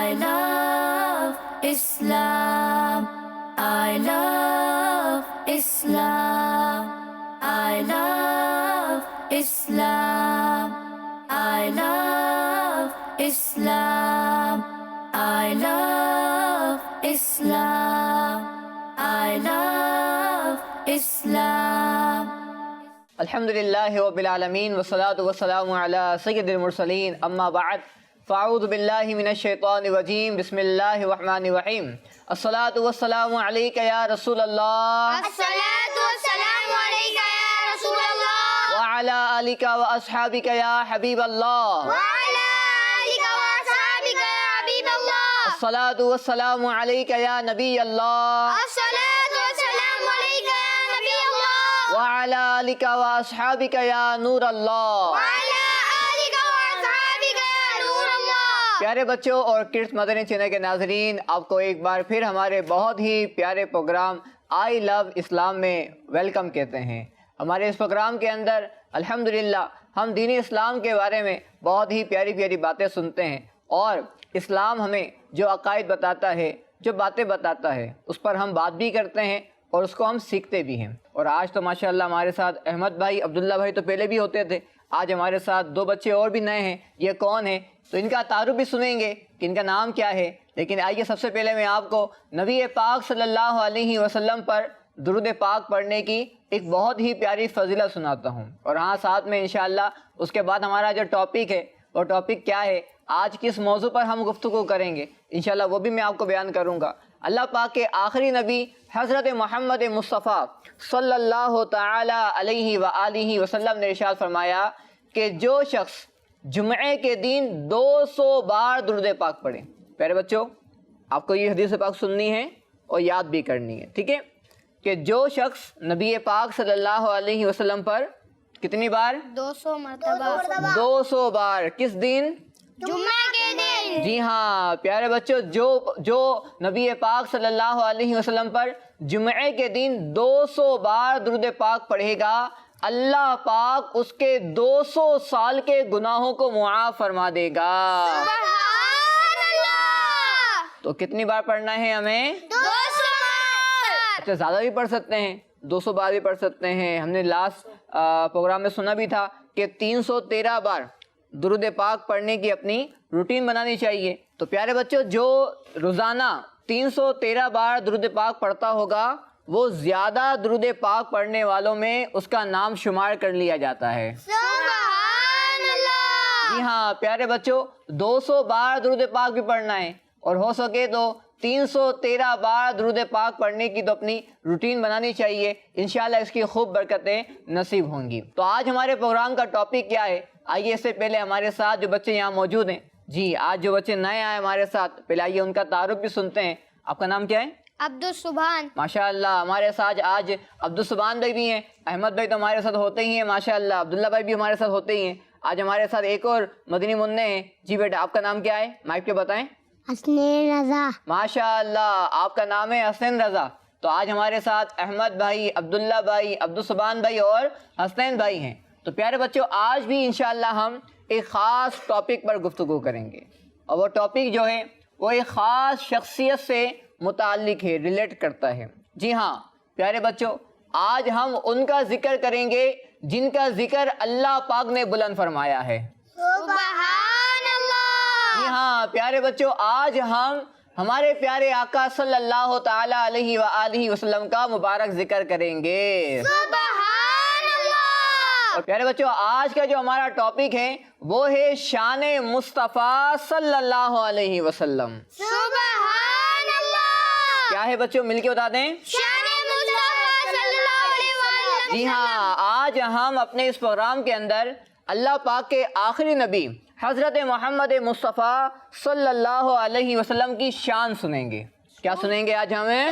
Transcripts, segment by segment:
I love Islam. I love Islam. I love Islam. I love Islam. I love Islam. I love Islam. الحمدللہ رب العالمین والصلاة والسلام علی سید المرسلین اما بعد فاعوذ باللہ من الشیطان الرجیم بسم اللہ الرحمن الرحیم الصلاة والسلام علیک یا رسول اللہ الصلاة والسلام علیک یا رسول اللہ وعلی آلک واصحابک یا حبیب اللہ وعلی آلک واصحابک یا حبیب اللہ الصلاة والسلام علیک یا نبی اللہ الصلاة والسلام علیک یا نبی اللہ وعلی آلک واصحابک یا نور اللہ وعلی آلک واصحابک یا نور اللہ۔ پیارے بچوں اور کڈس مدنی چینل کے ناظرین، آپ کو ایک بار پھر ہمارے بہت ہی پیارے پروگرام آئی لو اسلام میں ویلکم کہتے ہیں۔ ہمارے اس پروگرام کے اندر الحمدللہ ہم دین اسلام کے بارے میں بہت ہی پیاری پیاری باتیں سنتے ہیں، اور اسلام ہمیں جو عقائد بتاتا ہے، جو باتیں بتاتا ہے، اس پر ہم بات بھی کرتے ہیں اور اس کو ہم سیکھتے بھی ہیں۔ اور آج تو ماشاءاللہ ہمارے ساتھ احمد بھائی، عبداللہ بھائی تو پہلے بھی ہوتے تھے، آج ہمارے ساتھ دو بچے اور بھی نئے ہیں۔ یہ کون ہیں تو ان کا تعارف بھی سنیں گے کہ ان کا نام کیا ہے، لیکن آئیے سب سے پہلے میں آپ کو نبی پاک صلی اللہ علیہ وسلم پر درود پاک پڑھنے کی ایک بہت ہی پیاری فضیلت سناتا ہوں، اور ہاں ساتھ میں انشاءاللہ اس کے بعد ہمارا جو ٹاپک ہے وہ ٹاپک کیا ہے، آج کس موضوع پر ہم گفتگو کریں گے انشاءاللہ وہ بھی میں آپ کو بیان کروں گا۔ اللہ پاک کے آخری نبی حضرت محمد مصطفیٰ صلی اللہ تعالی علیہ وآلہ وسلم نے ارشاد فرمایا کہ جو شخص جمعے کے دن 200 بار درود پاک پڑھے۔ پیارے بچوں، آپ کو یہ حدیث پاک سننی ہے اور یاد بھی کرنی ہے، ٹھیک ہے؟ کہ جو شخص نبی پاک صلی اللہ علیہ وسلم پر کتنی بار؟ 200 مرتبہ 200 بار کس دن؟ جمعہ کے دن۔ جی ہاں پیارے بچوں، جو نبی پاک صلی اللہ علیہ وسلم پر جمعے کے دن 200 بار درود پاک پڑھے گا، اللہ پاک اس کے 200 سال کے گناہوں کو معاف فرما دے گا۔ سبحان اللہ۔ تو کتنی بار پڑھنا ہے ہمیں؟ 200 بار۔ اچھا، زیادہ بھی پڑھ سکتے ہیں، 200 بار بھی پڑھ سکتے ہیں۔ ہم نے لاسٹ پروگرام میں سنا بھی تھا کہ 313 بار درود پاک پڑھنے کی اپنی روٹین بنانی چاہیے۔ تو پیارے بچوں، جو روزانہ 313 بار درود پاک پڑھتا ہوگا وہ زیادہ درود پاک پڑھنے والوں میں اس کا نام شمار کر لیا جاتا ہے۔ سبحان اللہ۔ جی ہاں پیارے بچوں، 200 بار درود پاک بھی پڑھنا ہے، اور ہو سکے تو 313 بار درود پاک پڑھنے کی تو اپنی روٹین بنانی چاہیے، انشاءاللہ اس کی خوب برکتیں نصیب ہوں گی۔ تو آج ہمارے پروگرام کا ٹاپک کیا ہے؟ آئیے اس سے پہلے ہمارے ساتھ جو بچے یہاں موجود ہیں، جی آج جو بچے نئے آئے ہمارے ساتھ، پہلے آئیے ان کا تعارف بھی سنتے ہیں۔ آپ کا نام کیا ہے؟ عبدالسبحان۔ ماشاءاللہ ہمارے ساتھ آج عبدالسبحان بھائی بھی ہیں، احمد بھائی تو ہمارے ساتھ ہوتے ہی ہیں ماشاءاللہ، عبداللہ بھائی بھی ہمارے ساتھ ہوتے ہی ہیں۔ آج ہمارے ساتھ ایک اور مدنی منع ہیں۔ جی بیٹا، آپ کا نام کیا ہے؟ مائک پہ بتائیں۔ حسنین رضا۔ ماشاءاللہ آپ کا نام ہے حسین رضا۔ تو آج ہمارے ساتھ احمد بھائی، عبداللہ بھائی، عبدالسبحان بھائی اور حسنین بھائی ہیں۔ تو پیارے بچوں، آج بھی انشاءاللہ ہم ایک خاص ٹاپک پر گفتگو کریں گے، اور وہ ٹاپک جو ہے وہ ایک خاص شخصیت سے متعلق ہے، ریلیٹ کرتا ہے۔ جی ہاں پیارے بچوں، آج ہم ان کا ذکر کریں گے جن کا ذکر اللہ پاک نے بلند فرمایا ہے۔ سبحان اللہ۔ جی ہاں پیارے بچوں، آج ہم ہمارے پیارے آقا صلی اللہ تعالی علیہ وآلہ وسلم کا مبارک ذکر کریں گے۔ سبحان اللہ۔ اور پیارے بچوں، آج کا جو ہمارا ٹاپک ہے وہ ہے شان مصطفیٰ صلی اللہ علیہ وسلم۔ سبحان اللہ۔ کیا ہے بچوں، مل کے بتا دیں۔ شان مصطفیٰ صلی اللہ علیہ وسلم۔ جی ہاں، آج ہم اپنے اس پروگرام کے اندر اللہ پاک کے آخری نبی حضرت محمد مصطفیٰ صلی اللہ علیہ وسلم کی شان سنیں گے۔ کیا سنیں گے آج ہمیں؟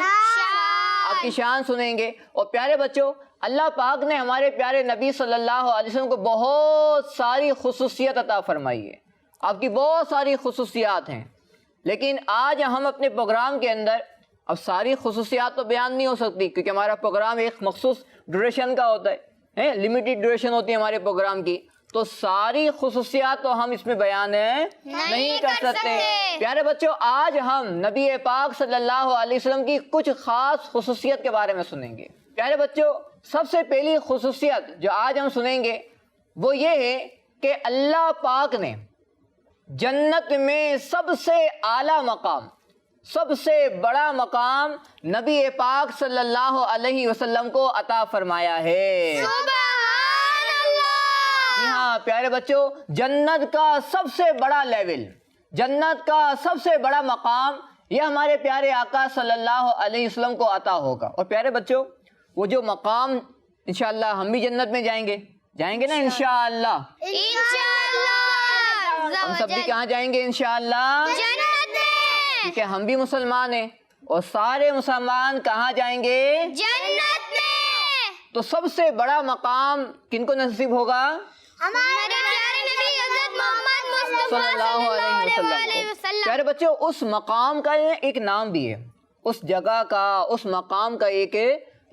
آپ کی شان سنیں گے۔ اور پیارے بچوں، اللہ پاک نے ہمارے پیارے نبی صلی اللہ علیہ وسلم کو بہت ساری خصوصیت عطا فرمائی ہے، آپ کی بہت ساری خصوصیات ہیں، لیکن آج ہم اپنے پروگرام کے اندر اب ساری خصوصیات تو بیان نہیں ہو سکتی، کیونکہ ہمارا پروگرام ایک مخصوص ڈیوریشن کا ہوتا ہے، لمیٹڈ ڈیوریشن ہوتی ہے ہمارے پروگرام کی۔ تو ساری خصوصیات تو ہم اس میں بیان نہیں کر سکتے۔ پیارے بچوں، آج ہم نبی پاک صلی اللہ علیہ وسلم کی کچھ خاص خصوصیت کے بارے میں سنیں گے۔ پیارے بچوں، سب سے پہلی خصوصیت جو آج ہم سنیں گے وہ یہ ہے کہ اللہ پاک نے جنت میں سب سے اعلیٰ مقام، سب سے بڑا مقام نبی پاک صلی اللہ علیہ وسلم کو عطا فرمایا ہے۔ سبحان اللہ۔ جی ہاں پیارے بچوں، جنت کا سب سے بڑا لیول، جنت کا سب سے بڑا مقام یہ ہمارے پیارے آقا صلی اللہ علیہ وسلم کو عطا ہوگا۔ اور پیارے بچوں، وہ جو مقام انشاءاللہ ہم بھی جنت میں جائیں گے نا انشاءاللہ۔ انشاءاللہ ہم سب بھی کہاں جائیں گے انشاءاللہ؟ جنت میں۔ کیونکہ ہم بھی مسلمان ہیں اور سارے مسلمان کہاں جائیں گے؟ جنت میں۔ تو سب سے بڑا مقام کن کو نصیب ہوگا؟ ہمارے پیارے نبی حضرت محمد مصطفیٰ صلی اللہ علیہ وسلم۔ پیارے بچوں، اس مقام کا ایک نام بھی ہے، اس جگہ کا، اس مقام کا ایک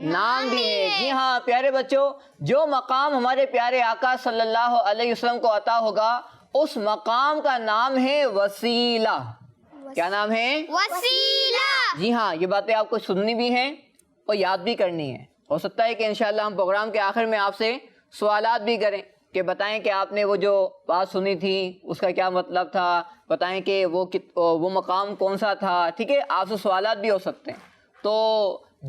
نام بھی ہے۔ جی ہاں پیارے بچوں، جو مقام ہمارے پیارے آقا صلی اللہ علیہ وسلم کو عطا ہوگا اس مقام کا نام ہے وسیلہ۔ کیا نام ہے؟ وسیلہ۔ جی ہاں، یہ باتیں آپ کو سننی بھی ہیں اور یاد بھی کرنی ہے۔ ہو سکتا ہے کہ انشاءاللہ ہم پروگرام کے آخر میں آپ سے سوالات بھی کریں کہ بتائیں کہ آپ نے وہ جو بات سنی تھی اس کا کیا مطلب تھا، بتائیں کہ وہ مقام کون سا تھا۔ ٹھیک ہے، آپ سے سوالات بھی ہو سکتے ہیں۔ تو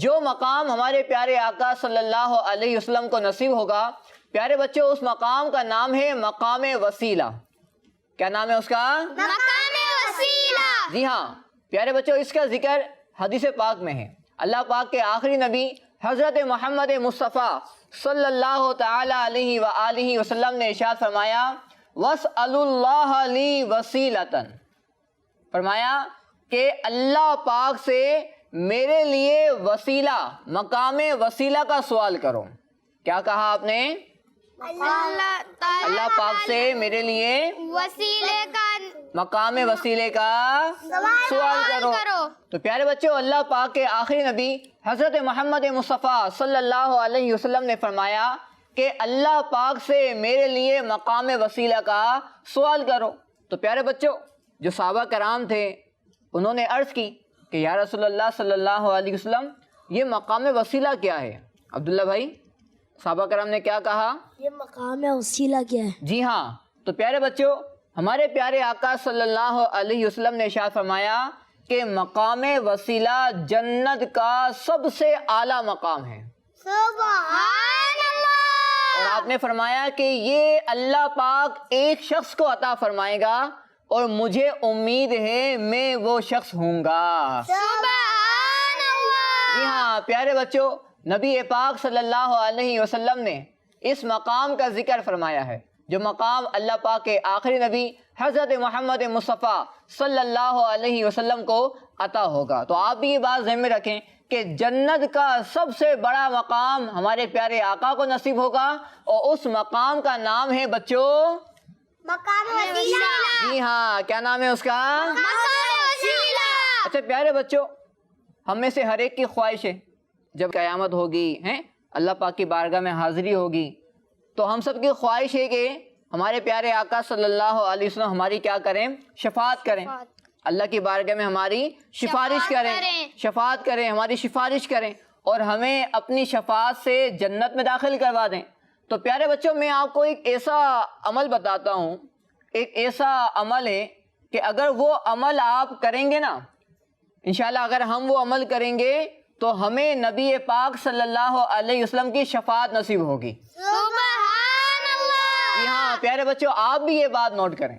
جو مقام ہمارے پیارے آقا صلی اللہ علیہ وسلم کو نصیب ہوگا پیارے بچوں، اس مقام کا نام ہے مقام وسیلہ۔ کیا نام ہے اس کا؟ مقام وسیلہ۔ جی ہاں پیارے بچوں، اس کا ذکر حدیث پاک میں ہے۔ اللہ پاک کے آخری نبی حضرت محمد مصطفیٰ صلی اللہ تعالی علیہ وآلہ وسلم نے ارشاد فرمایا وَاسْأَلُوا اللَّهَ لِي وَسِيلَةً، فرمایا کہ اللہ پاک سے میرے لیے وسیلہ، مقام وسیلہ کا سوال کرو۔ کیا کہا آپ نے؟ اللہ پاک سے میرے لیے وسیلے کا مقام وسیلے کا سوال کرو۔ تو پیارے بچوں، اللہ پاک کے آخری نبی حضرت محمد مصطفیٰ صلی اللہ علیہ وسلم نے فرمایا کہ اللہ پاک سے میرے لیے مقام وسیلہ کا سوال کرو۔ تو پیارے بچوں، جو صحابہ کرام تھے انہوں نے عرض کی کہ یا رسول اللہ صلی اللہ علیہ وسلم، یہ مقام وسیلہ کیا ہے؟ عبداللہ بھائی، صحابہ کرام نے کیا کہا؟ یہ مقام وسیلہ کیا ہے؟ جی ہاں، تو پیارے بچوں، ہمارے پیارے آقا صلی اللہ علیہ وسلم نے ارشاد فرمایا کہ مقام وسیلہ جنت کا سب سے اعلیٰ مقام ہے۔ سبحان اللہ۔ اور آپ نے فرمایا کہ یہ اللہ پاک ایک شخص کو عطا فرمائے گا اور مجھے امید ہے میں وہ شخص ہوں گا۔ سبحان اللہ۔ جی ہاں پیارے بچوں، نبی پاک صلی اللہ علیہ وسلم نے اس مقام کا ذکر فرمایا ہے، جو مقام اللہ پاک کے آخری نبی حضرت محمد مصطفیٰ صلی اللہ علیہ وسلم کو عطا ہوگا۔ تو آپ بھی یہ بات ذہن میں رکھیں کہ جنت کا سب سے بڑا مقام ہمارے پیارے آقا کو نصیب ہوگا اور اس مقام کا نام ہے بچوں مقام وسیلہ۔ جی ہاں، کیا نام ہے اس کا؟ مقام وسیلہ۔ اچھا پیارے بچوں، ہم میں سے ہر ایک کی خواہش ہے جب قیامت ہوگی ہیں اللہ پاک کی بارگاہ میں حاضری ہوگی تو ہم سب کی خواہش ہے کہ ہمارے پیارے آقا صلی اللہ علیہ وسلم ہماری کیا کریں؟ شفاعت کریں، اللہ کی بارگاہ میں ہماری شفاعت کریں، ہماری سفارش کریں اور ہمیں اپنی شفاعت سے جنت میں داخل کروا دیں۔ تو پیارے بچوں، میں آپ کو ایک ایسا عمل بتاتا ہوں، ایک ایسا عمل ہے کہ اگر وہ عمل آپ کریں گے نا انشاءاللہ، اگر ہم وہ عمل کریں گے تو ہمیں نبی پاک صلی اللہ علیہ وسلم کی شفاعت نصیب ہوگی۔ سبحان اللہ۔ جی ہاں پیارے بچوں، آپ بھی یہ بات نوٹ کریں،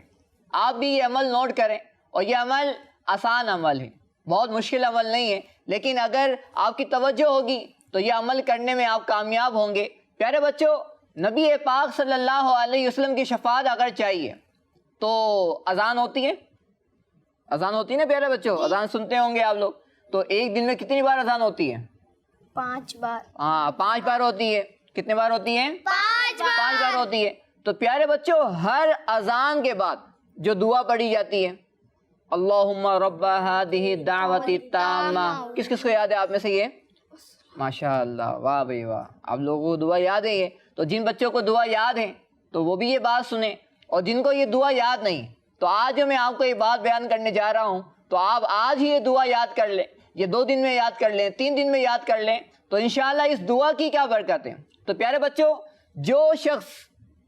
آپ بھی یہ عمل نوٹ کریں، اور یہ عمل آسان عمل ہے، بہت مشکل عمل نہیں ہے، لیکن اگر آپ کی توجہ ہوگی تو یہ عمل کرنے میں آپ کامیاب ہوں گے۔ پیارے بچوں، نبی پاک صلی اللہ علیہ وسلم کی شفاعت اگر چاہیے تو اذان ہوتی ہے، اذان ہوتی ہے نا پیارے بچوں، اذان سنتے ہوں گے آپ لوگ۔ تو ایک دن میں کتنی بار اذان ہوتی ہے؟ 5 بار۔ ہاں 5 بار ہوتی ہے۔ کتنے بار ہوتی ہے؟ 5 بار ہوتی ہے۔ تو پیارے بچوں، ہر اذان کے بعد جو دعا پڑھی جاتی ہے اللہم رب ہذہ الدعوۃ التامہ، کس کس کو یاد ہے آپ میں سے یہ؟ ماشاء اللہ، واہ بھائی واہ، آپ لوگوں کو دعا یاد ہے یہ۔ تو جن بچوں کو دعا یاد ہے تو وہ بھی یہ بات سنیں، اور جن کو یہ دعا یاد نہیں تو آج جو میں آپ کو یہ بات بیان کرنے جا رہا ہوں تو آپ آج ہی یہ دعا یاد کر لیں، یہ 2 دن میں یاد کر لیں، 3 دن میں یاد کر لیں، تو انشاءاللہ اس دعا کی کیا برکت ہے۔ تو پیارے بچوں، جو شخص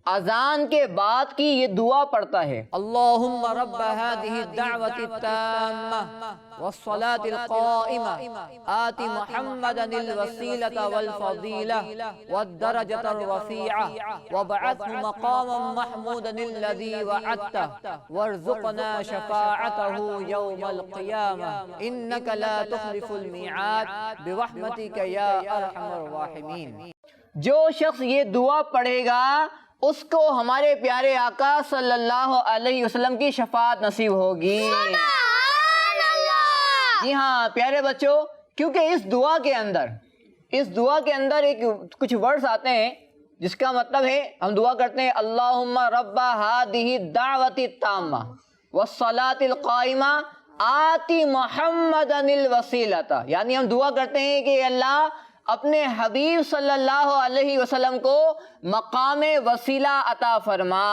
اذان کے بعد کی یہ دعا پڑھتا ہے، اللہم رب هذه الدعوة التامة والصلاة القائمة آت محمدا الوسيلة والفضيلة والدرجة الرفيعة وابعثه مقاما محمودا الذي وعدته وارزقنا شفاعته يوم القيامة إنك لا تخلف الميعاد برحمتك يا أرحم الراحمين۔ جو شخص یہ دعا پڑھے گا اس کو ہمارے پیارے آقا صلی اللہ علیہ وسلم کی شفاعت نصیب ہوگی۔ سبحان اللہ۔ جی ہاں پیارے بچوں، کیونکہ اس دعا کے اندر ایک کچھ ورڈز آتے ہیں جس کا مطلب ہے، ہم دعا کرتے ہیں اللہم رب ہذہ الدعوۃ التامہ والصلاۃ القائمہ آتی محمدا الوسیلۃ، یعنی ہم دعا کرتے ہیں کہ اے اللہ اپنے حبیب صلی اللہ علیہ وسلم کو مقام وسیلہ عطا فرما۔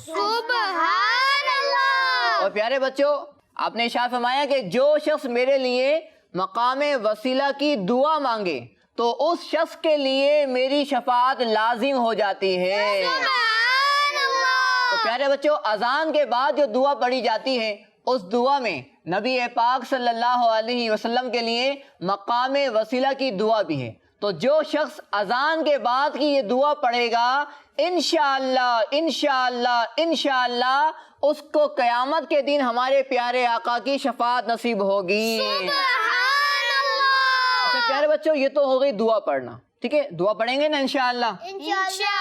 سبحان اللہ۔ اور پیارے بچوں، آپ نے ارشاد فرمایا کہ جو شخص میرے لیے مقام وسیلہ کی دعا مانگے تو اس شخص کے لیے میری شفاعت لازم ہو جاتی ہے۔ سبحان اللہ۔ تو پیارے بچوں، اذان کے بعد جو دعا پڑھی جاتی ہے اس دعا میں نبی پاک صلی اللہ علیہ وسلم کے لیے مقام وسیلہ کی دعا بھی ہے۔ تو جو شخص اذان کے بعد کی یہ دعا پڑھے گا انشاءاللہ انشاءاللہ انشاءاللہ اس کو قیامت کے دن ہمارے پیارے آقا کی شفاعت نصیب ہوگی۔ سبحان اللہ۔ اچھا پیارے بچوں، یہ تو ہو گئی دعا پڑھنا، ٹھیک ہے، دعا پڑھیں گے نا انشاءاللہ۔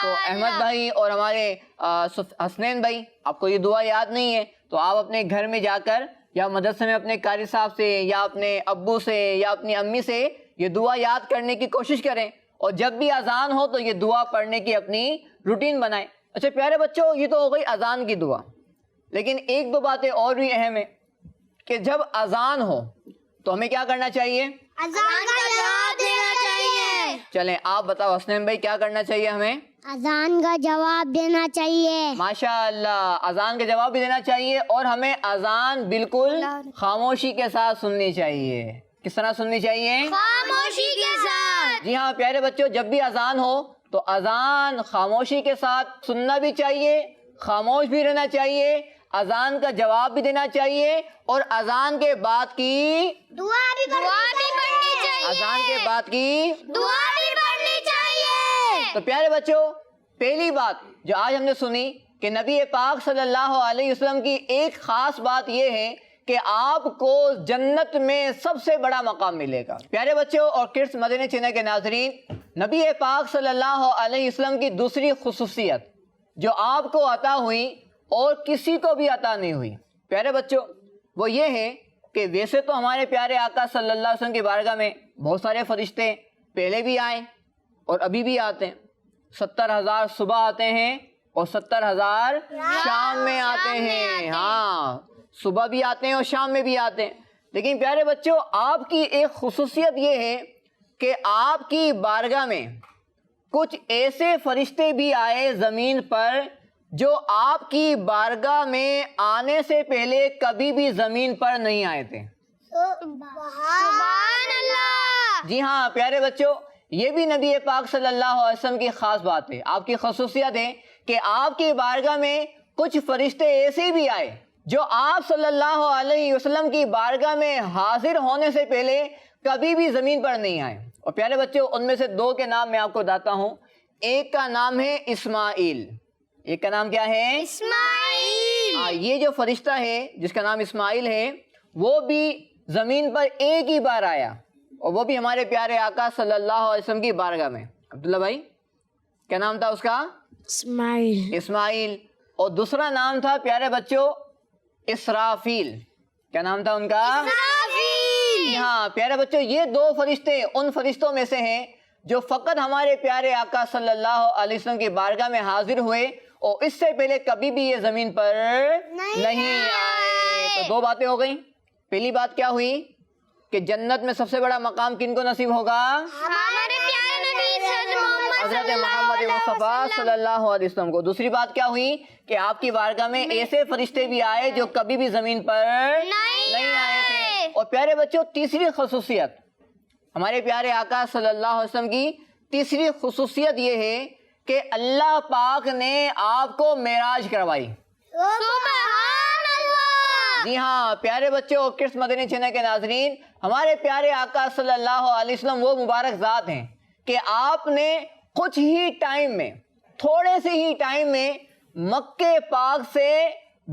تو احمد بھائی اور ہمارے حسنین بھائی، آپ کو یہ دعا یاد نہیں ہے تو آپ اپنے گھر میں جا کر یا مدرسے میں اپنے قاری صاحب سے یا اپنے ابو سے یا اپنی امی سے یہ دعا یاد کرنے کی کوشش کریں، اور جب بھی اذان ہو تو یہ دعا پڑھنے کی اپنی روٹین بنائیں۔ اچھا پیارے بچوں، یہ تو ہو گئی اذان کی دعا، لیکن 1-2 باتیں اور بھی اہم ہیں کہ جب اذان ہو تو ہمیں کیا کرنا چاہیے؟ اذان کا جواب دینا چاہیے۔ چلیں آپ بتاؤ حسنین بھائی، کیا کرنا چاہیے ہمیں؟ اذان کا جواب دینا چاہیے۔ ماشاءاللہ، اذان کا جواب بھی دینا چاہیے، اور ہمیں اذان بالکل خاموشی کے ساتھ سننی چاہیے۔ کس طرح سننی چاہیے؟ خاموشی کے ساتھ۔ جی ہاں پیارے بچوں، جب بھی اذان ہو تو اذان خاموشی کے ساتھ سننا بھی چاہیے، خاموش بھی رہنا چاہیے، اذان کا جواب بھی دینا چاہیے، اور اذان کے بعد کی دعا بھی پڑھنی چاہیے۔ اذان کے بعد کی دعا بھی پڑھنی چاہیے۔ تو پیارے بچوں، پہلی بات جو آج ہم نے سنی کہ نبی پاک صلی اللہ علیہ وسلم کی ایک خاص بات یہ ہے کہ آپ کو جنت میں سب سے بڑا مقام ملے گا۔ پیارے بچوں اور کڈس مدنی چینل کے ناظرین، نبی پاک صلی اللہ علیہ وسلم کی دوسری خصوصیت جو آپ کو عطا ہوئی اور کسی کو بھی عطا نہیں ہوئی پیارے بچوں، وہ یہ ہے کہ ویسے تو ہمارے پیارے آقا صلی اللہ علیہ وسلم کی بارگاہ میں بہت سارے فرشتے پہلے بھی آئے اور ابھی بھی آتے ہیں۔ 70,000 صبح آتے ہیں اور 70,000 شام میں آتے ہیں۔ ہاں، صبح بھی آتے ہیں اور شام میں بھی آتے ہیں۔ لیکن پیارے بچوں، آپ کی ایک خصوصیت یہ ہے کہ آپ کی بارگاہ میں کچھ ایسے فرشتے بھی آئے زمین پر جو آپ کی بارگاہ میں آنے سے پہلے کبھی بھی زمین پر نہیں آئے تھے۔ سبحان اللہ۔ جی ہاں پیارے بچوں، یہ بھی نبی پاک صلی اللہ علیہ وسلم کی خاص بات ہے، آپ کی خصوصیت ہے کہ آپ کی بارگاہ میں کچھ فرشتے ایسے بھی آئے جو آپ صلی اللہ علیہ وسلم کی بارگاہ میں حاضر ہونے سے پہلے کبھی بھی زمین پر نہیں آئے۔ اور پیارے بچوں، ان میں سے 2 کے نام میں آپ کو بتاتا ہوں۔ ایک کا نام ہے اسماعیل، ایک کا نام کیا ہے؟ اسماعیل۔ یہ جو فرشتہ ہے جس کا نام اسماعیل ہے وہ بھی زمین پر ایک ہی بار آیا، اور وہ بھی ہمارے پیارے آقا صلی اللہ علیہ وسلم کی بارگاہ میں۔ عبداللہ بھائی کیا نام تھا اس کا؟ اسماعیل۔ اور دوسرا نام تھا پیارے بچوں اسرافیل۔ کیا نام تھا ان کا؟ اسرافیل۔ ہاں پیارے بچوں، یہ 2 فرشتے ان فرشتوں میں سے ہیں جو فقط ہمارے پیارے آقا صلی اللہ علیہ وسلم کی بارگاہ میں حاضر ہوئے اور اس سے پہلے کبھی بھی یہ زمین پر نہیں آئے۔ تو 2 باتیں ہو گئیں۔ پہلی بات کیا ہوئی کہ جنت میں سب سے بڑا مقام کن کو نصیب ہوگا؟ ہمارے پیارے نبی صلی اللہ علیہ وسلم حضرت محمد مصطفیٰ صلی اللہ علیہ وسلم کو۔ دوسری بات کیا ہوئی کہ آپ کی بارگاہ میں ایسے فرشتے بھی آئے جو کبھی بھی زمین پر نہیں آئے تھے۔ اور پیارے بچوں، تیسری خصوصیت ہمارے پیارے آقا صلی اللہ علیہ وسلم کی تیسری خصوصیت یہ ہے کہ اللہ پاک نے آپ کو معراج کروائی۔ سبحان اللہ۔ جی ہاں پیارے بچوں، کرس مدنی چینل کے ناظرین، ہمارے پیارے آقا صلی اللہ علیہ وسلم وہ مبارک ذات ہیں کہ آپ نے کچھ ہی ٹائم میں، تھوڑے سے ہی ٹائم میں مکہ پاک سے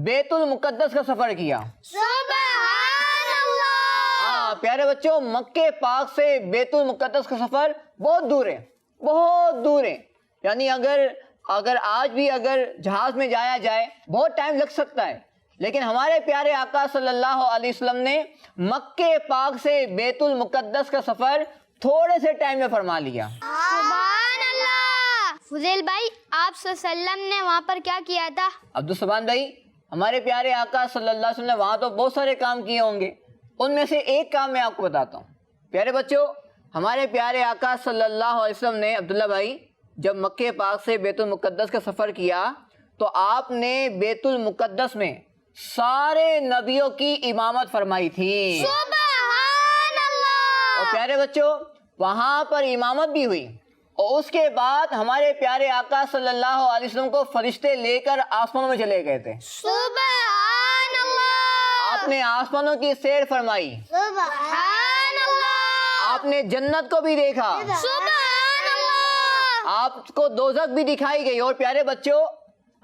بیت المقدس کا سفر کیا۔ سبحان اللہ۔ ہاں پیارے بچوں، مکہ پاک سے بیت المقدس کا سفر بہت دور ہے، بہت دور ہے۔ یعنی اگر آج بھی اگر جہاز میں جایا جائے بہت ٹائم لگ سکتا ہے، لیکن ہمارے پیارے آقا صلی اللہ علیہ وسلم نے مکہ پاک سے بیت المقدس کا سفر تھوڑے سے ٹائم میں فرما لیا۔ سبحان اللہ۔ فضیل بھائی، آپ صلی اللہ علیہ وسلم نے وہاں پر کیا کیا تھا؟ عبدالسبحان بھائی، ہمارے پیارے آقا صلی اللہ علیہ وسلم نے وہاں تو بہت سارے کام کیے ہوں گے، ان میں سے ایک کام میں آپ کو بتاتا ہوں۔ پیارے بچوں، ہمارے پیارے آقا صلی اللہ علیہ وسلم نے، عبداللہ بھائی، جب مکہ پاک سے بیت المقدس کا سفر کیا تو آپ نے بیت المقدس میں سارے نبیوں کی امامت فرمائی تھی۔ سبحان اللہ۔ اور پیارے بچوں، وہاں پر امامت بھی ہوئی، اور اس کے بعد ہمارے پیارے آقا صلی اللہ علیہ وسلم کو فرشتے لے کر آسمانوں میں چلے گئے تھے۔ سبحان اللہ۔ آپ نے آسمانوں کی سیر فرمائی، سبحان اللہ۔ آپ نے جنت کو بھی دیکھا، سبحان اللہ۔ آپ کو دوزخ بھی دکھائی گئی۔ اور پیارے بچوں،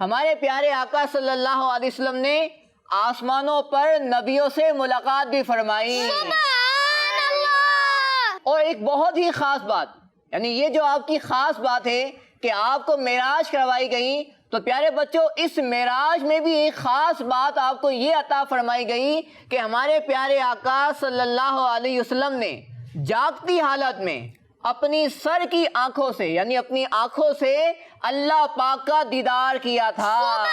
ہمارے پیارے آقا صلی اللہ علیہ وسلم نے آسمانوں پر نبیوں سے ملاقات بھی فرمائی۔ سبحان اللہ۔ اور ایک بہت ہی خاص بات، یعنی یہ جو آپ کی خاص بات ہے کہ آپ کو معراج کروائی گئی، تو پیارے بچوں اس معراج میں بھی ایک خاص بات آپ کو یہ عطا فرمائی گئی کہ ہمارے پیارے آقا صلی اللہ علیہ وسلم نے جاگتی حالت میں اپنی سر کی آنکھوں سے، یعنی اپنی آنکھوں سے اللہ پاک کا دیدار کیا تھا۔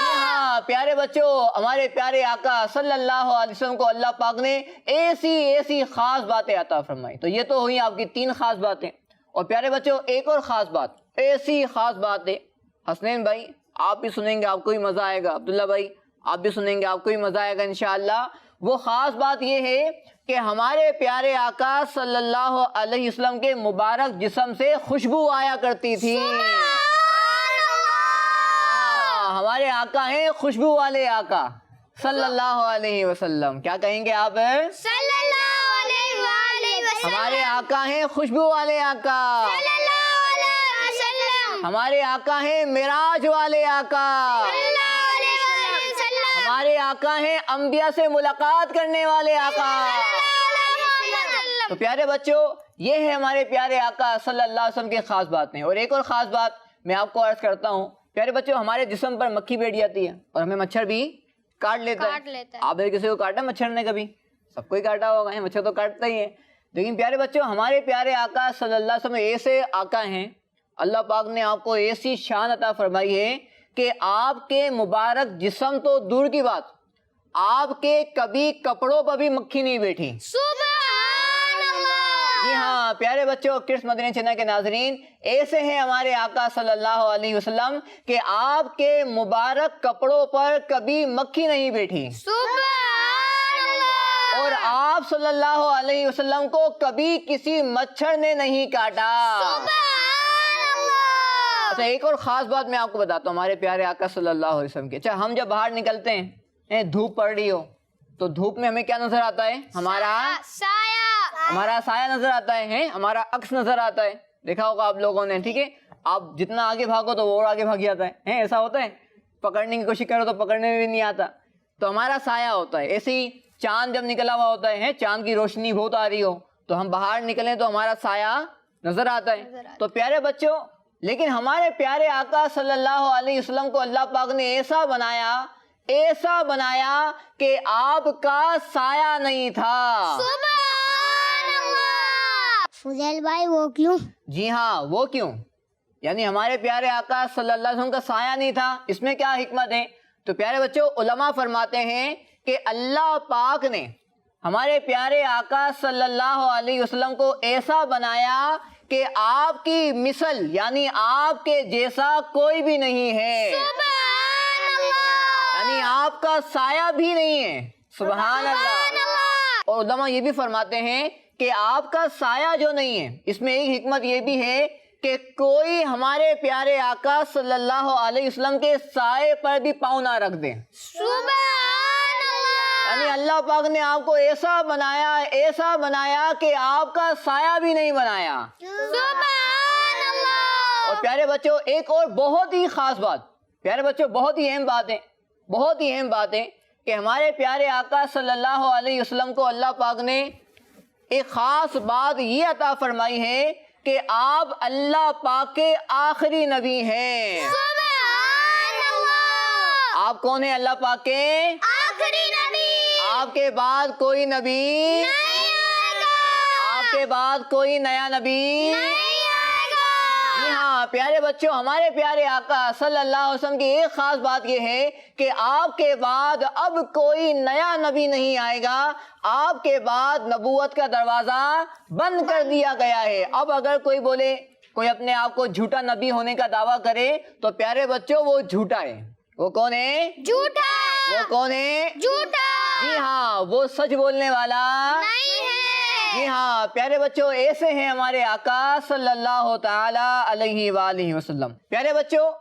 جی ہاں پیارے بچوں، ہمارے پیارے آقا صلی اللہ علیہ وسلم کو اللہ پاک نے ایسی خاص باتیں عطا فرمائی۔ تو یہ تو ہوئی آپ کی تین خاص باتیں۔ اور پیارے بچوں، ایک اور خاص بات، ایسی خاص بات ہے، حسنین بھائی آپ بھی سنیں گے، آپ کو بھی مزہ آئے گا، عبداللہ بھائی آپ بھی سنیں گے، آپ کو بھی مزہ آئے گا انشاءاللہ۔ وہ خاص بات یہ ہے کہ ہمارے پیارے آقا صلی اللہ علیہ وسلم کے مبارک جسم سے خوشبو آیا کرتی تھی۔ ہمارے آقا ہیں خوشبو والے آقا صلی اللہ علیہ وسلم۔ کیا کہیں گے آپ؟ صلی اللہ علیہ وآلہ وسلم۔ ہمارے آقا ہیں خوشبو والے آقا، صلی اللہ علیہ وسلم۔ ہمارے آقا ہیں معراج والے آقا، صلی اللہ علیہ وسلم۔ ہمارے آقا ہیں انبیاء سے ملاقات کرنے والے آقا۔ تو پیارے بچوں، یہ ہے ہمارے پیارے آقا صلی اللہ علیہ وسلم کی خاص باتیں۔ اور ایک اور خاص بات میں آپ کو عرض کرتا ہوں، پیارے بچوں، ہمارے جسم پر مکھی بیٹھ جاتی ہے اور ہمیں مچھر بھی کاٹ لیتا ہے۔ آپ نے کسی کو کاٹا مچھر نے کبھی؟ سب کو ہی کاٹا ہوگا، مچھر تو کاٹتا ہی ہے۔ لیکن پیارے بچوں، ہمارے پیارے آقا صلی اللہ علیہ وسلم ایسے آقا ہیں، اللہ پاک نے آپ کو ایسی شان عطا فرمائی ہے کہ آپ کے مبارک جسم تو دور کی بات، آپ کے کبھی کپڑوں پر بھی مکھی نہیں بیٹھی۔ سبحان اللہ۔ جی ہاں پیارے بچوں، کرس مدنی چینل کے ناظرین، ایسے ہیں ہمارے آقا صلی اللہ علیہ وسلم کہ آپ کے مبارک کپڑوں پر کبھی مکھی نہیں بیٹھی، سبحان اللہ۔ اور آپ صلی اللہ علیہ وسلم کو کبھی کسی مچھر نے نہیں کاٹا۔ سبحان اللہ۔ اچھا ایک اور خاص بات میں آپ کو بتاتا ہوں ہمارے پیارے آقا صلی اللہ علیہ وسلم کی۔ اچھا ہم جب باہر نکلتے ہیں، دھوپ پڑ رہی ہو تو دھوپ میں ہمیں کیا نظر آتا ہے؟ ہمارا سایہ نظر آتا ہے، ہمارا عکس نظر آتا ہے، دیکھا ہوگا آپ لوگوں نے، ٹھیک ہے؟ آپ جتنا آگے بھاگو تو وہ اور آگے بھاگ جاتا ہے، ایسا ہوتا ہے، پکڑنے کی کوشش کرو تو پکڑنے میں بھی نہیں آتا، تو ہمارا سایہ ہوتا ہے۔ ایسے ہی چاند جب نکلا ہوا ہوتا ہے، چاند کی روشنی بہت آ رہی ہو تو ہم باہر نکلیں تو ہمارا سایہ نظر آتا ہے۔ تو پیارے بچوں، لیکن ہمارے پیارے آقا صلی اللہ علیہ وسلم کو اللہ پاک نے ایسا بنایا کہ آپ کا سایہ نہیں تھا۔ سبحان اللہ۔ فضیل بھائی وہ کیوں؟ جی ہاں وہ کیوں، یعنی ہمارے پیارے آقا صلی اللہ علیہ وسلم کا سایہ نہیں تھا، اس میں کیا حکمت ہے؟ تو پیارے بچوں، علماء فرماتے ہیں کہ اللہ پاک نے ہمارے پیارے آقا صلی اللہ علیہ وسلم کو ایسا بنایا کہ آپ کی مثل یعنی آپ کے جیسا کوئی بھی نہیں ہے، یعنی آپ کا سایہ بھی نہیں ہے۔ سبحان اللہ۔ اور علماء یہ بھی فرماتے ہیں کہ آپ کا سایہ جو نہیں ہے، اس میں ایک حکمت یہ بھی ہے کہ کوئی ہمارے پیارے آقا صلی اللہ علیہ وسلم کے سائے پر بھی پاؤں نہ رکھ دیں۔ یعنی اللہ پاک نے آپ کو ایسا بنایا کہ آپ کا سایہ بھی نہیں بنایا۔ اور پیارے بچوں ایک اور بہت ہی خاص بات، پیارے بچوں بہت ہی اہم بات ہے کہ ہمارے پیارے آقا صلی اللہ علیہ وسلم کو اللہ پاک نے ایک خاص بات یہ عطا فرمائی ہے کہ آپ اللہ پاک کے آخری نبی ہیں۔ آپ کون ہیں؟ اللہ پاک کے آخری نبی۔ آپ کے بعد کوئی نبی نہیں آئے گا۔ آپ کے بعد کوئی نیا نبی نہیں آئے گا۔ جی ہاں پیارے بچوں، ہمارے پیارے آقا صلی اللہ علیہ وسلم کی ایک خاص بات یہ ہے کہ آپ کے بعد اب کوئی نیا نبی نہیں آئے گا۔ آپ کے بعد نبوت کا دروازہ بند کر دیا گیا ہے۔ اب اگر کوئی بولے، کوئی اپنے آپ کو جھوٹا نبی ہونے کا دعویٰ کرے تو پیارے بچوں وہ جھوٹا ہے۔ وہ کون ہے؟ جھوٹا۔ وہ کون ہے؟ جھوٹا۔ جی ہاں، وہ سچ بولنے والا نہیں ہے۔ جی ہاں پیارے بچوں ایسے ہیں ہمارے آقا صلی اللہ تعالی علیہ وآلہ وسلم۔ پیارے بچوں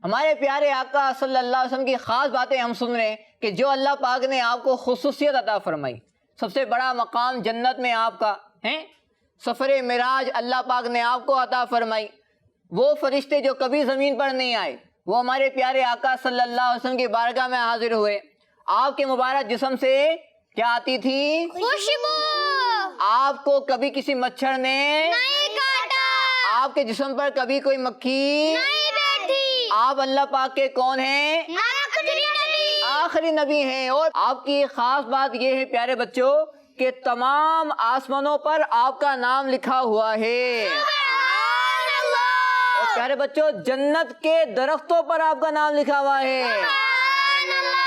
ہمارے پیارے آقا صلی اللہ علیہ وسلم کی خاص باتیں ہم سن رہے ہیں کہ جو اللہ پاک نے آپ کو خصوصیت عطا فرمائی، سب سے بڑا مقام جنت میں آپ کا ہے، سفر معراج اللہ پاک نے آپ کو عطا فرمائی، وہ فرشتے جو کبھی زمین پر نہیں آئے وہ ہمارے پیارے آقا صلی اللہ علیہ وسلم کی بارگاہ میں حاضر ہوئے۔ آپ کے مبارک جسم سے کیا آتی تھی؟ خوشبو۔ آپ کو کبھی کسی مچھر نے نہیں کاٹا۔ آپ کے جسم پر کبھی کوئی مکھی نہیں بیٹھی۔ آپ اللہ پاک کے کون ہیں؟ آخری نبی۔ آخری نبی ہیں۔ اور آپ کی خاص بات یہ ہے پیارے بچوں کہ تمام آسمانوں پر آپ کا نام لکھا ہوا ہے۔ سبحان اللہ۔ اور پیارے بچوں جنت کے درختوں پر آپ کا نام لکھا ہوا ہے، سبحان اللہ۔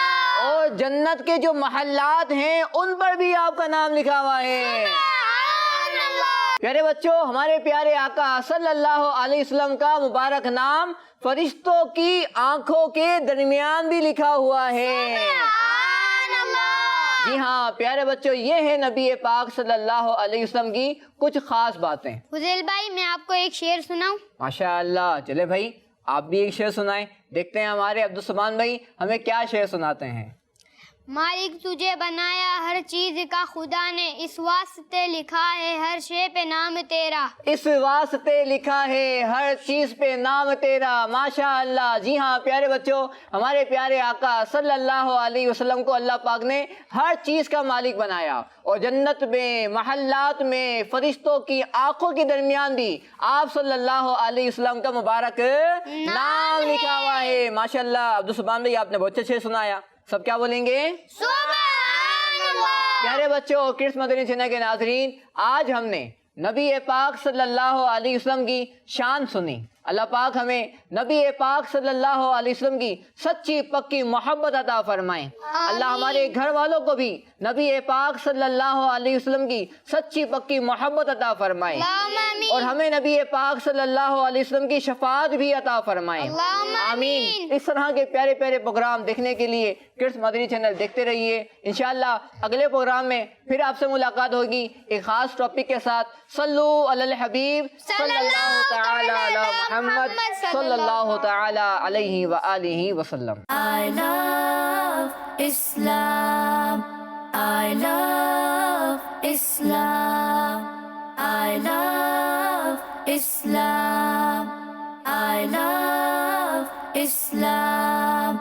اور جنت کے جو محلات ہیں ان پر بھی آپ کا نام لکھا ہوا ہے۔ سبحان اللہ۔ پیارے بچوں ہمارے پیارے آقا صلی اللہ علیہ وسلم کا مبارک نام فرشتوں کی آنکھوں کے درمیان بھی لکھا ہوا ہے۔ سبحان اللہ۔ جی ہاں پیارے بچوں یہ ہے نبی پاک صلی اللہ علیہ وسلم کی کچھ خاص باتیں۔ فضیل بھائی میں آپ کو ایک شعر سناؤں؟ ماشاء اللہ، چلے بھائی آپ بھی ایک شعر سنائیں، دیکھتے ہیں ہمارے عبدالسبحان بھائی ہمیں کیا شعر سناتے ہیں۔ مالک تجھے بنایا ہر چیز کا خدا نے، اس واسطے لکھا ہے ہر شے پہ نام تیرا۔ اس واسطے لکھا ہے ہر چیز پہ نام تیرا۔ ماشاء اللہ۔ جی ہاں پیارے بچوں ہمارے پیارے آقا صلی اللہ علیہ وسلم کو اللہ پاک نے ہر چیز کا مالک بنایا، اور جنت میں، محلات میں، فرشتوں کی آنکھوں کے درمیان بھی آپ صلی اللہ علیہ وسلم کا مبارک نام لکھا ہوا ہے۔ ماشاء اللہ عبدالسبحان بھائی آپ نے بہت اچھے سنایا، سب کیا بولیں گے؟ سبحان اللہ۔ پیارے بچوں کرس مدنی چینل کے ناظرین، آج ہم نے نبی پاک صلی اللہ علیہ وسلم کی شان سنی۔ اللہ پاک ہمیں نبی پاک صلی اللہ علیہ وسلم کی سچی پکی محبت عطا فرمائیں۔ اللہ ہمارے گھر والوں کو بھی نبی پاک صلی اللہ علیہ وسلم کی سچی پکی محبت عطا فرمائیں، اللہم آمین۔ اور ہمیں نبی پاک صلی اللہ علیہ وسلم کی شفاعت بھی عطا فرمائیں۔ اللہم آمین۔ اس طرح کے پیارے پیارے پروگرام دیکھنے کے لیے کرس مدنی چینل دیکھتے رہیے۔ انشاءاللہ اگلے پروگرام میں پھر آپ سے ملاقات ہوگی ایک خاص ٹاپک کے ساتھ۔ صلو علی الحبیب صلی اللہ تعالی علی محمد صلی اللہ تعالی علیہ وآلہ وسلم۔ I love Islam. I love Islam. I love Islam. I love Islam.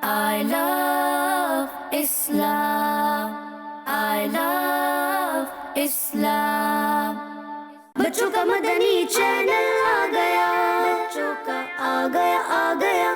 I love Islam. I love Islam. بچوں کا مدنی چینل آ گیا، بچوں کا آ گیا